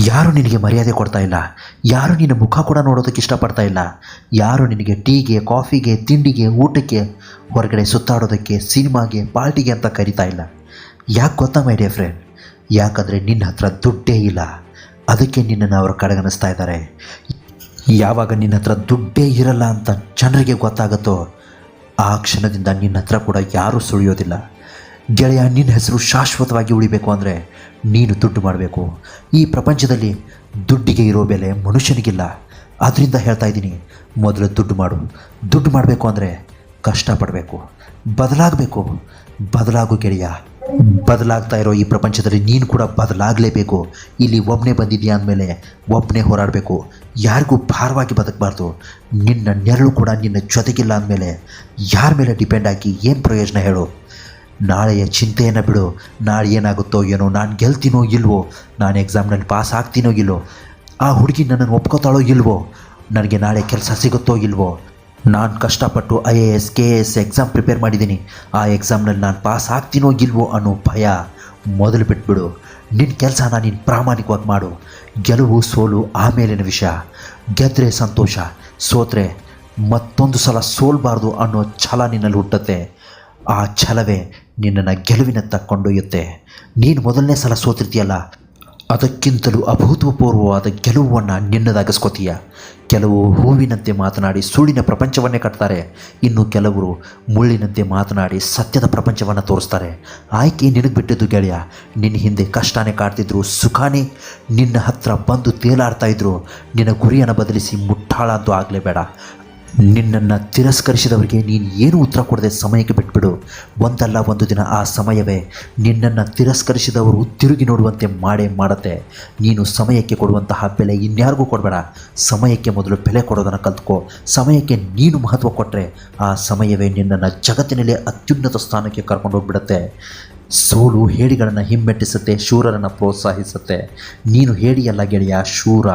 ಯಾರು ನಿನಗೆ ಮರ್ಯಾದೆ ಕೊಡ್ತಾ ಇಲ್ಲ, ಯಾರು ನಿನ್ನ ಮುಖ ಕೂಡ ನೋಡೋದಕ್ಕೆ ಇಷ್ಟಪಡ್ತಾ ಇಲ್ಲ, ಯಾರು ನಿನಗೆ ಟೀಗೆ, ಕಾಫಿಗೆ, ತಿಂಡಿಗೆ, ಊಟಕ್ಕೆ, ಹೊರಗಡೆ ಸುತ್ತಾಡೋದಕ್ಕೆ, ಸಿನಿಮಾಗೆ, ಪಾರ್ಟಿಗೆ ಅಂತ ಕರಿತಾ ಇಲ್ಲ. ಯಾಕೆ ಗೊತ್ತಾ ಮೈ ಡಿಯರ್ ಫ್ರೆಂಡ್? ಯಾಕಂದರೆ ನಿನ್ನ ಹತ್ರ ದುಡ್ಡೇ ಇಲ್ಲ, ಅದಕ್ಕೆ ನಿನ್ನನ್ನು ಅವರು ಕಡೆಗಣಿಸ್ತಾ ಇದ್ದಾರೆ. ಯಾವಾಗ ನಿನ್ನ ಹತ್ರ ದುಡ್ಡೇ ಇರಲ್ಲ ಅಂತ ಜನರಿಗೆ ಗೊತ್ತಾಗುತ್ತೋ ಆ ಕ್ಷಣದಿಂದ ನಿನ್ನ ಹತ್ರ ಕೂಡ ಯಾರೂ ಸುಳಿಯೋದಿಲ್ಲ. ಗೆಳೆಯ, ನಿನ್ನ ಹೆಸರು ಶಾಶ್ವತವಾಗಿ ಉಳಿಬೇಕು ಅಂದರೆ ನೀನು ದುಡ್ಡು ಮಾಡಬೇಕು. ಈ ಪ್ರಪಂಚದಲ್ಲಿ ದುಡ್ಡಿಗೆ ಇರೋ ಬೆಲೆ ಮನುಷ್ಯನಿಗಿಲ್ಲ. ಅದರಿಂದ ಹೇಳ್ತಾ ಇದ್ದೀನಿ, ಮೊದಲು ದುಡ್ಡು ಮಾಡು. ದುಡ್ಡು ಮಾಡಬೇಕು ಅಂದರೆ ಕಷ್ಟಪಡಬೇಕು, ಬದಲಾಗಬೇಕು. ಬದಲಾಗು ಗೆಳೆಯ. ಬದಲಾಗ್ತಾ ಇರೋ ಈ ಪ್ರಪಂಚದಲ್ಲಿ ನೀನು ಕೂಡ ಬದಲಾಗಲೇಬೇಕು. ಇಲ್ಲಿ ಒಬ್ಬನೇ ಬಂದಿದ್ದೀಯ ಅಂದಮೇಲೆ ಒಬ್ಬನೇ ಹೋರಾಡಬೇಕು. ಯಾರಿಗೂ ಭಾರವಾಗಿ ಬದುಕಬಾರ್ದು. ನಿನ್ನ ನೆರಳು ಕೂಡ ನಿನ್ನ ಜೊತೆಗಿಲ್ಲ ಅಂದಮೇಲೆ ಯಾರ ಮೇಲೆ ಡಿಪೆಂಡ್ ಆಗಿ ಏನು ಪ್ರಯೋಜನ ಹೇಳು? ನಾಳೆಯ ಚಿಂತೆಯನ್ನು ಬಿಡು. ನಾಳೆ ಏನಾಗುತ್ತೋ ಏನೋ, ನಾನು ಗೆಲ್ತೀನೋ ಇಲ್ವೋ, ನಾನು ಎಕ್ಸಾಮ್ನಲ್ಲಿ ಪಾಸ್ ಆಗ್ತೀನೋ ಇಲ್ವೋ, ಆ ಹುಡುಗಿ ನನ್ನನ್ನು ಒಪ್ಕೋತಾಳೋ ಇಲ್ವೋ, ನನಗೆ ನಾಳೆ ಕೆಲಸ ಸಿಗುತ್ತೋ ಇಲ್ವೋ, ನಾನು ಕಷ್ಟಪಟ್ಟು IAS KS ಎಕ್ಸಾಮ್ ಪ್ರಿಪೇರ್ ಮಾಡಿದ್ದೀನಿ, ಆ ಎಕ್ಸಾಮ್ನಲ್ಲಿ ನಾನು ಪಾಸ್ ಆಗ್ತೀನೋ ಇಲ್ವೋ ಅನ್ನೋ ಭಯ ಮೊದಲು ಬಿಟ್ಬಿಡು. ನಿನ್ನ ಕೆಲಸನ ನೀನು ಪ್ರಾಮಾಣಿಕವಾಗಿ ಮಾಡು. ಗೆಲುವು ಸೋಲು ಆಮೇಲಿನ ವಿಷಯ. ಗೆದ್ದರೆ ಸಂತೋಷ, ಸೋತ್ರೆ ಮತ್ತೊಂದು ಸಲ ಸೋಲ್ಬಾರ್ದು ಅನ್ನೋ ಛಲ ನಿನ್ನಲ್ಲಿ ಹುಟ್ಟುತ್ತೆ. ಆ ಛಲವೇ ನಿನ್ನನ್ನು ಗೆಲುವಿನತ್ತ ಕೊಂಡೊಯ್ಯುತ್ತೆ. ನೀನು ಮೊದಲನೇ ಸಲ ಸೋತಿರ್ತೀಯಲ್ಲ, ಅದಕ್ಕಿಂತಲೂ ಅಭೂತಪೂರ್ವವಾದ ಗೆಲುವನ್ನು ನಿನ್ನದಾಗಿಸ್ಕೋತೀಯ. ಕೆಲವು ಹೂವಿನಂತೆ ಮಾತನಾಡಿ ಸುಳ್ಳಿನ ಪ್ರಪಂಚವನ್ನೇ ಕಟ್ತಾರೆ, ಇನ್ನು ಕೆಲವರು ಮುಳ್ಳಿನಂತೆ ಮಾತನಾಡಿ ಸತ್ಯದ ಪ್ರಪಂಚವನ್ನು ತೋರಿಸ್ತಾರೆ. ಆಯ್ಕೆ ನಿನಗೆ ಬಿಟ್ಟಿದ್ದು ಗೆಳೆಯ. ನಿನ್ನ ಹಿಂದೆ ಕಷ್ಟನೇ ಕಾಡ್ತಿದ್ರು, ಸುಖಾನೇ ನಿನ್ನ ಹತ್ರ ಬಂದು ತೇಲಾಡ್ತಾ ಇದ್ರು. ನಿನ್ನ ಗುರಿಯನ್ನು ಬದಲಿಸಿ ಮುಟ್ಟಾಳ ಅಂತೂ ಆಗಲೇಬೇಡ. ನಿನ್ನನ್ನು ತಿರಸ್ಕರಿಸಿದವರಿಗೆ ನೀನು ಏನು ಉತ್ತರ ಕೊಡದೆ ಸಮಯಕ್ಕೆ ಬಿಟ್ಬಿಡು. ಒಂದಲ್ಲ ಒಂದು ದಿನ ಆ ಸಮಯವೇ ನಿನ್ನನ್ನು ತಿರಸ್ಕರಿಸಿದವರು ತಿರುಗಿ ನೋಡುವಂತೆ ಮಾಡೇ ಮಾಡುತ್ತೆ. ನೀನು ಸಮಯಕ್ಕೆ ಕೊಡುವಂತಹ ಬೆಲೆ ಇನ್ಯಾರಿಗೂ ಕೊಡಬೇಡ. ಸಮಯಕ್ಕೆ ಮೊದಲು ಬೆಲೆ ಕೊಡೋದನ್ನು ಕಲ್ತ್ಕೋ. ಸಮಯಕ್ಕೆ ನೀನು ಮಹತ್ವ ಕೊಟ್ಟರೆ ಆ ಸಮಯವೇ ನಿನ್ನನ್ನು ಜಗತ್ತಿನಲ್ಲೇ ಅತ್ಯುನ್ನತ ಸ್ಥಾನಕ್ಕೆ ಕರ್ಕೊಂಡು ಹೋಗ್ಬಿಡುತ್ತೆ. ಸೋಲು ಹೇಡಿಗಳನ್ನು ಹಿಮ್ಮೆಟ್ಟಿಸುತ್ತೆ, ಶೂರರನ್ನು ಪ್ರೋತ್ಸಾಹಿಸುತ್ತೆ. ನೀನು ಹೇಡಿಯಲ್ಲ ಗೆಳೆಯ, ಶೂರ.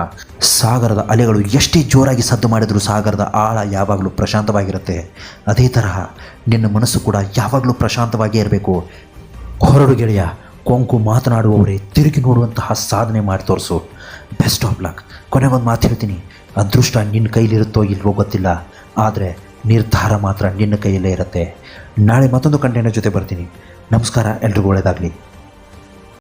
ಸಾಗರದ ಅಲೆಗಳು ಎಷ್ಟೇ ಜೋರಾಗಿ ಸದ್ದು ಮಾಡಿದರೂ ಸಾಗರದ ಆಳ ಯಾವಾಗಲೂ ಪ್ರಶಾಂತವಾಗಿರುತ್ತೆ. ಅದೇ ತರಹ ನಿನ್ನ ಮನಸ್ಸು ಕೂಡ ಯಾವಾಗಲೂ ಪ್ರಶಾಂತವಾಗಿಯೇ ಇರಬೇಕು. ಹೊರಡು ಗೆಳೆಯ. ಕೊಂಕು ಮಾತನಾಡುವವರೇ ತಿರುಗಿ ನೋಡುವಂತಹ ಸಾಧನೆ ಮಾಡಿ ತೋರಿಸು. Best of luck. ಕೊನೆಗೊಂದು ಮಾತು ಹೇಳ್ತೀನಿ, ಅದೃಷ್ಟ ನಿನ್ನ ಕೈಲಿರುತ್ತೋ ಇಲ್ವೋ ಗೊತ್ತಿಲ್ಲ, ಆದರೆ ನಿರ್ಧಾರ ಮಾತ್ರ ನಿನ್ನ ಕೈಯಲ್ಲೇ ಇರುತ್ತೆ. ನಾಳೆ ಮತ್ತೊಂದು ಕಂಟೆಂಟ್ ಜೊತೆ ಬರ್ತೀನಿ. ನಮಸ್ಕಾರ, ಎಲ್ರಿಗೂ ಒಳ್ಳೆಯದಾಗಲಿ.